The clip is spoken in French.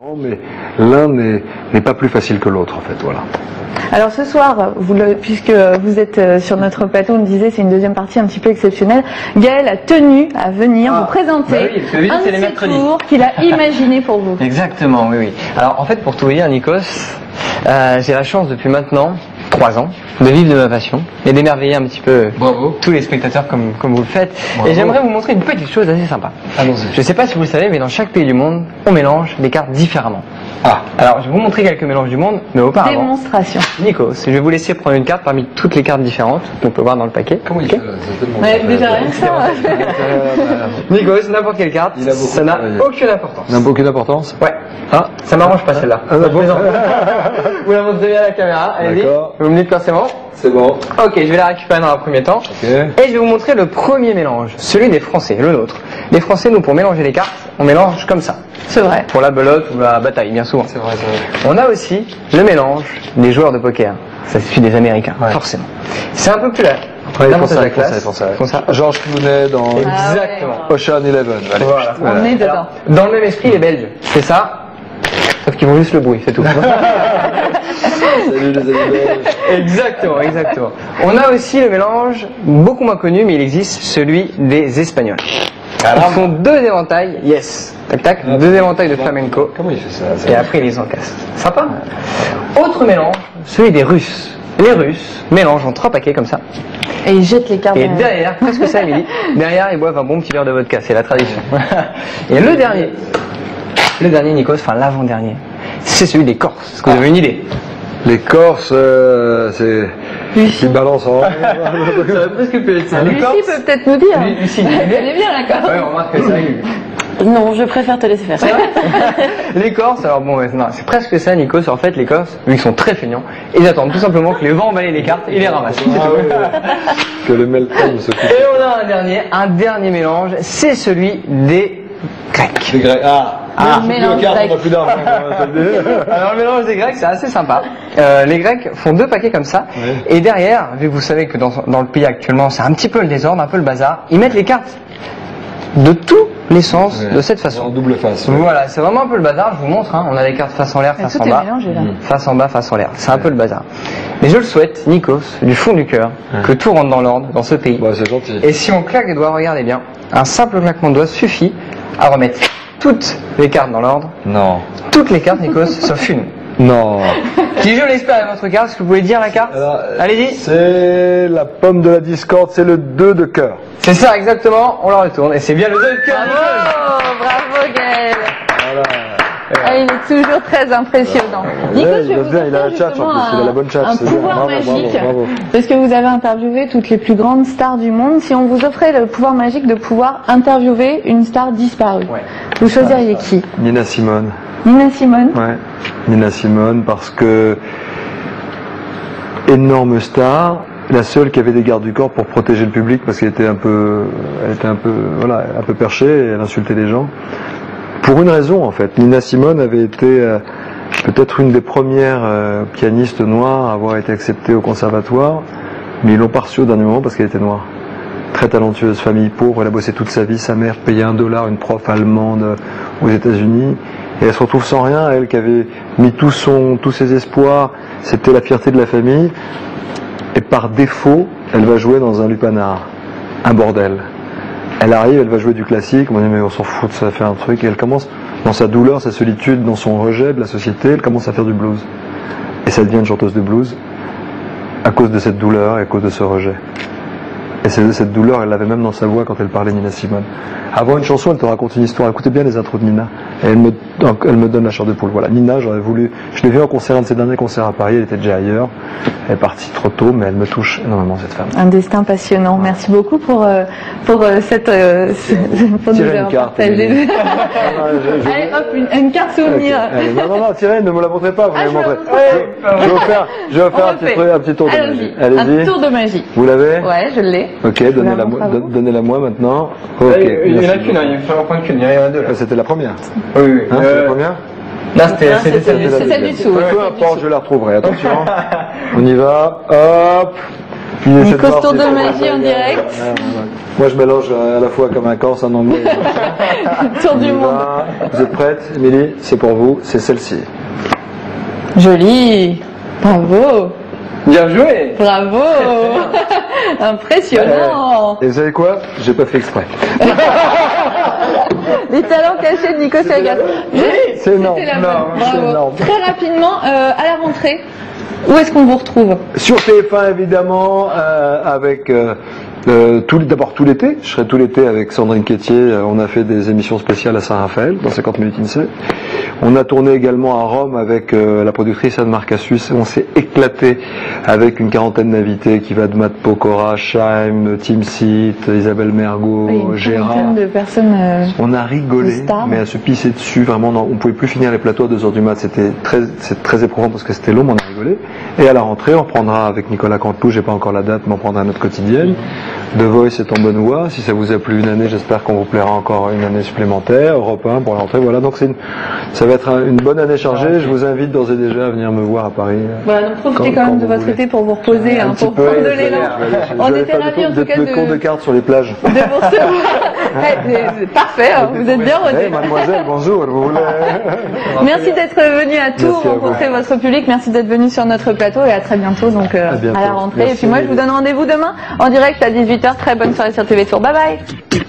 Mais l'un n'est pas plus facile que l'autre en fait, voilà. Alors ce soir, puisque vous êtes sur notre plateau, on me disait c'est une deuxième partie un petit peu exceptionnelle, Gaël a tenu à venir vous présenter un de ces tours qu'il a imaginé pour vous. Exactement, oui. Alors en fait, pour tout vous dire, Nikos, j'ai la chance depuis maintenant 3 ans de vivre de ma passion et d'émerveiller un petit peu tous les spectateurs comme vous le faites. Bravo. Et j'aimerais vous montrer une petite chose assez sympa. Je ne sais pas si vous le savez, mais dans chaque pays du monde, on mélange les cartes différemment. Alors je vais vous montrer quelques mélanges du monde, mais auparavant... Démonstration. Nikos, je vais vous laisser prendre une carte parmi toutes les cartes différentes qu'on peut voir dans le paquet. Comment il fait déjà rien que ça. Nikos, n'importe quelle carte, ça n'a aucune importance. N'a aucune importance? Ouais. Ça m'arrange pas celle-là. Vous la montrez bien à la caméra, allez-y. Vous me dites quand c'est bon? C'est bon. Ok, je vais la récupérer dans un premier temps. Et je vais vous montrer le premier mélange, celui des Français, le nôtre. Les Français, nous, pour mélanger les cartes, on mélange comme ça. C'est vrai. Pour la belote ou la bataille, bien souvent. C'est vrai. On a aussi le mélange des joueurs de poker. Ça suffit des Américains, forcément. C'est un peu plus là. Georges Clooney dans Ocean 11. Allez, voilà. On est dedans. Dans le même esprit, les Belges, c'est ça. Sauf qu'ils font juste le bruit, c'est tout. Salut les amis belges. Exactement. On a aussi le mélange, beaucoup moins connu, mais il existe, celui des Espagnols. Ils font 2 éventails, tac, 2 éventails de flamenco. Comment il fait ça? Et après, ils les encassent. Sympa. Autre mélange, celui des Russes. Les Russes mélangent en 3 paquets comme ça. Et ils jettent les cartes. Et derrière, presque ça, Émilie, derrière, ils boivent un bon petit verre de vodka, c'est la tradition. Et le dernier, Nikos, enfin l'avant-dernier, c'est celui des Corses. Est-ce que vous avez une idée? Les Corses, c'est... Lucie balance en... Ça aurait presque pu être ça. Lucie peut peut-être nous dire. Lucie, elle est bien la Corse. Ouais, on remarque que ça arrive. Non, je préfère te laisser faire. Les Corses, alors bon, non, c'est presque ça, Nikos. En fait, les Corses, vu qu'ils sont très feignants, ils attendent tout simplement que les vents emballent les cartes et les ramassent. Que le meltdown se coupe. Et on a un dernier mélange, c'est celui des Grecs. Les Grecs, le mélange grec. On a plus d'argent. Alors le mélange des Grecs, c'est assez sympa. Les Grecs font 2 paquets comme ça, et derrière, vu que vous savez que dans le pays actuellement, c'est un petit peu le désordre, un peu le bazar, ils mettent les cartes de tous les sens de cette façon. En double face. Voilà, c'est vraiment un peu le bazar, je vous montre, on a les cartes face en l'air, face en bas, face en bas, face en l'air, c'est un peu le bazar. Mais je le souhaite, Nikos, du fond du cœur, que tout rentre dans l'ordre dans ce pays. C'est gentil. Et si on claque les doigts, regardez bien, un simple claquement de doigts suffit à remettre toutes les cartes dans l'ordre. Non. Toutes les cartes, Nikos, sauf une. Non. Qui je l'espère à votre carte, est-ce que vous pouvez dire la carte? Allez-y. C'est la pomme de la discorde, c'est le 2 de cœur. C'est ça, exactement, on la retourne, et c'est bien le 2 de cœur. Bravo Gaël. Il est toujours très impressionnant. Nikos, je vais vous il a la tchatch en plus, il a la bonne tchatch. Un pouvoir magique, parce que vous avez interviewé toutes les plus grandes stars du monde. Si on vous offrait le pouvoir magique de pouvoir interviewer une star disparue, vous choisiriez qui? Nina Simone. Nina Simone? Ouais, Nina Simone, parce que énorme star, la seule qui avait des gardes du corps pour protéger le public parce qu'elle était un peu perchée et elle insultait les gens. Pour une raison en fait, Nina Simone avait été peut-être une des premières pianistes noires à avoir été acceptée au conservatoire, mais ils l'ont pas reçue au dernier moment parce qu'elle était noire. Très talentueuse, famille pauvre, elle a bossé toute sa vie, sa mère payait $1, une prof allemande aux États-Unis, et elle se retrouve sans rien, elle qui avait mis tous ses espoirs, c'était la fierté de la famille, et par défaut, elle va jouer dans un lupanar, un bordel. Elle arrive, elle va jouer du classique, on dit mais on s'en fout, ça fait un truc, et elle commence, dans sa douleur, sa solitude, dans son rejet de la société, elle commence à faire du blues. Et ça devient une chanteuse de blues, à cause de cette douleur et à cause de ce rejet. Et cette douleur, elle l'avait même dans sa voix quand elle parlait, Nina Simone. Avant une chanson, elle te raconte une histoire. Écoutez bien les intros de Nina. Et elle me donne la chair de poule. Voilà, Nina, j'aurais voulu... Je l'ai vue en concert, un de ses derniers concerts à Paris, elle était déjà ailleurs. Elle est partie trop tôt, mais elle me touche énormément, cette femme. Un destin passionnant. Merci beaucoup pour cette... pour nous avoir partagé. Allez, hop, une carte souvenir. Okay. Non, tirez, ne me la montrez pas, vous me la montrez. Je vais faire un petit tour de magie. Allez-y. Un tour de magie. Vous l'avez? Ouais, je l'ai. Ok, donnez-la moi maintenant. Ok. Il n'y en a qu'une, il faut en prendre qu'une, il y en a 2. C'était la première. Oui. C'était la première? Non, c'était celle du dessous. Peu importe, je la retrouverai. Attention. On y va. Hop. Nikos Tour de magie en direct. Moi je mélange à la fois comme un Corse, un Anglais. Tour du monde. Vous êtes prête, Émilie? C'est pour vous, c'est celle-ci. Joli. Bravo. Bien joué. Bravo. Impressionnant. Et vous savez quoi? J'ai pas fait exprès. Les talents cachés de Nikos Aliagas. C'est énorme. Bravo. Très rapidement, à la rentrée, où est-ce qu'on vous retrouve? Sur TF1 évidemment, avec d'abord tout l'été. Je serai tout l'été avec Sandrine Quétier. On a fait des émissions spéciales à Saint-Raphaël dans 50 minutes INSEE. On a tourné également à Rome avec la productrice Anne-Marc Cassus. On s'est éclaté avec une quarantaine d'invités qui va de Matt Pokora, Chaim, Tim Seat, Isabelle Mergo, Gérard. De personnes, on a rigolé, mais à se pisser dessus. Vraiment, on pouvait plus finir les plateaux à 2h du mat. C'est très éprouvant parce que c'était long, mais on a rigolé. Et à la rentrée, on prendra avec Nicolas Canteloup, j'ai pas encore la date, mais on prendra notre quotidienne. The Voice est en bonne voie. Si ça vous a plu une année, j'espère qu'on vous plaira encore une année supplémentaire. Europe 1 pour la rentrée. Voilà, donc ça va être une bonne année chargée. Je vous invite d'ores et déjà à venir me voir à Paris. Voilà, donc profitez quand même de votre été pour vous reposer, pour prendre de l'élan. On était ravis en tout cas de cours de cartes sur les plages. De vous recevoir. Parfait, vous êtes bien rodés. Mademoiselle, bonjour. Vous voulez... Merci d'être venu à Tours, rencontrer votre public. Merci d'être venu sur notre plateau et à très bientôt, donc à la rentrée. Merci. Et puis moi, je vous donne rendez-vous demain en direct à 18h. Très bonne soirée sur TV Tours. Bye bye.